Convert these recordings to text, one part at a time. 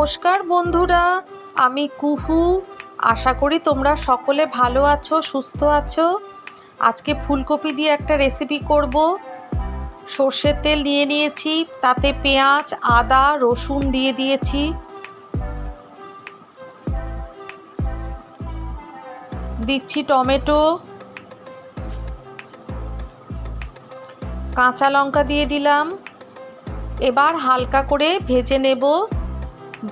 নমস্কার বন্ধুরা, আমি কুহু। আশা করি তোমরা সকলে ভালো আছো, সুস্থ আছো। আজকে ফুলকপি দিয়ে একটা রেসিপি করব। সর্ষের তেল নিয়ে নিয়েছি, তাতে পেঁয়াজ, আদা, রসুন দিয়ে দিয়েছি। দিচ্ছি টমেটো, কাঁচা লঙ্কা দিয়ে দিলাম। এবার হালকা করে ভেজে নেব।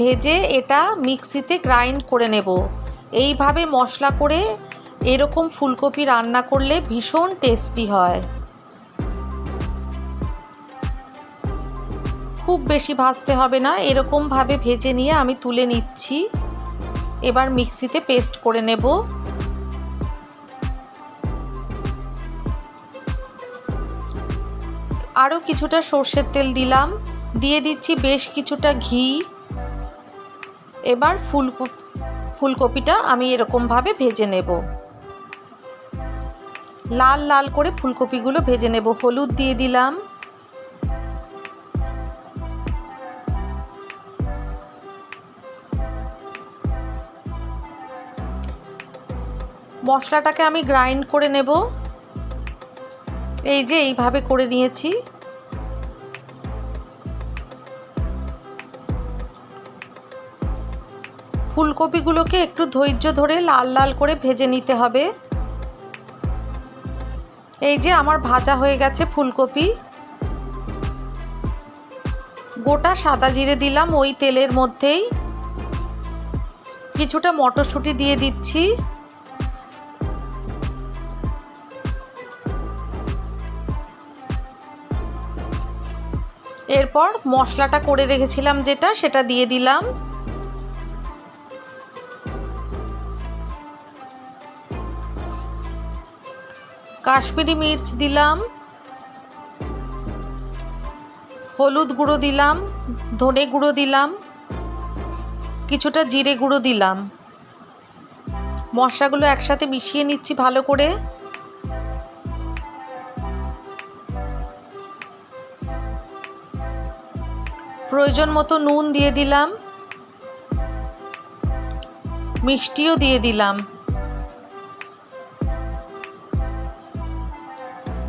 ভেজে এটা মিক্সিতে গ্রাইন্ড করে নেব। এইভাবে মশলা করে এরকম ফুলকপি রান্না করলে ভীষণ টেস্টি হয়। খুব বেশি ভাজতে হবে না, এরকমভাবে ভেজে নিয়ে আমি তুলে নিচ্ছি। এবার মিক্সিতে পেস্ট করে নেব। আরও কিছুটা সর্ষের তেল দিলাম, দিয়ে দিচ্ছি বেশ কিছুটা ঘি। এবার ফুলকপিটা আমি এরকমভাবে ভেজে নেব। লাল লাল করে ফুলকপিগুলো ভেজে নেব। হলুদ দিয়ে দিলাম, মশলাটাকে আমি গ্রাইন্ড করে নেব। এই যে এইভাবে করে নিয়েছি। ফুলকপিগুলোকে একটু ধৈর্য ধরে লাল লাল করে ভেজে নিতে হবে। এই যে আমার ভাজা হয়ে গেছে ফুলকপি। গোটা সাদা জিরে দিলাম ওই তেলের মধ্যেই। কিছুটা মটরশুঁটি দিয়ে দিচ্ছি। এরপর মশলাটা করে রেখেছিলাম যেটা, সেটা দিয়ে দিলাম। কাশ্মীরি মির্চ দিলাম, হলুদ গুঁড়ো দিলাম, ধনে গুঁড়ো দিলাম, কিছুটা জিরে গুঁড়ো দিলাম। মশলাগুলো একসাথে মিশিয়ে নিচ্ছি ভালো করে। প্রয়োজন মতো নুন দিয়ে দিলাম, মিষ্টিও দিয়ে দিলাম।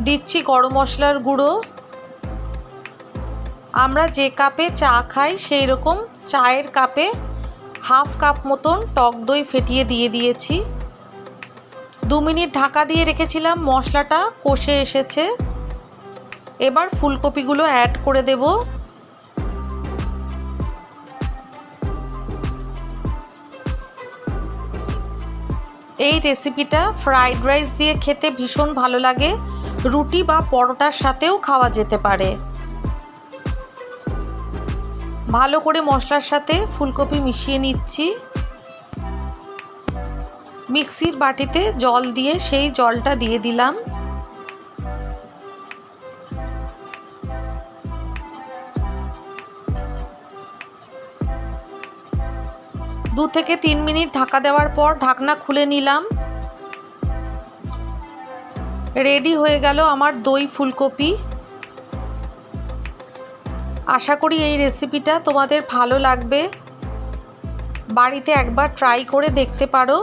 দিচ্ছি গরম মশলার গুঁড়ো। আমরা যে কাপে চা খাই সেই রকম চায়ের কাপে হাফ কাপ মতন টক দই ফেটিয়ে দিয়ে দিয়েছি। 2 মিনিট ঢাকা দিয়ে রেখেছিলাম, মশলাটা কষে এসেছে। এবার ফুলকপিগুলো অ্যাড করে দেব। এই রেসিপিটা ফ্রাইড রাইস দিয়ে খেতে ভীষণ ভালো লাগে। রুটি বা পরোটার সাথেও খাওয়া যেতে পারে। ভালো করে মশলার সাথে ফুলকপি মিশিয়ে নিচ্ছি। মিক্সির বাটিতে জল দিয়ে সেই জলটা দিয়ে দিলাম। 2 থেকে 3 মিনিট ঢাকা দেওয়ার পর ঢাকনা খুলে নিলাম। রেডি হয়ে গেল আমার দই ফুলকপি। আশা করি এই রেসিপিটা তোমাদের ভালো লাগবে। বাড়িতে একবার ট্রাই করে দেখতে পারো।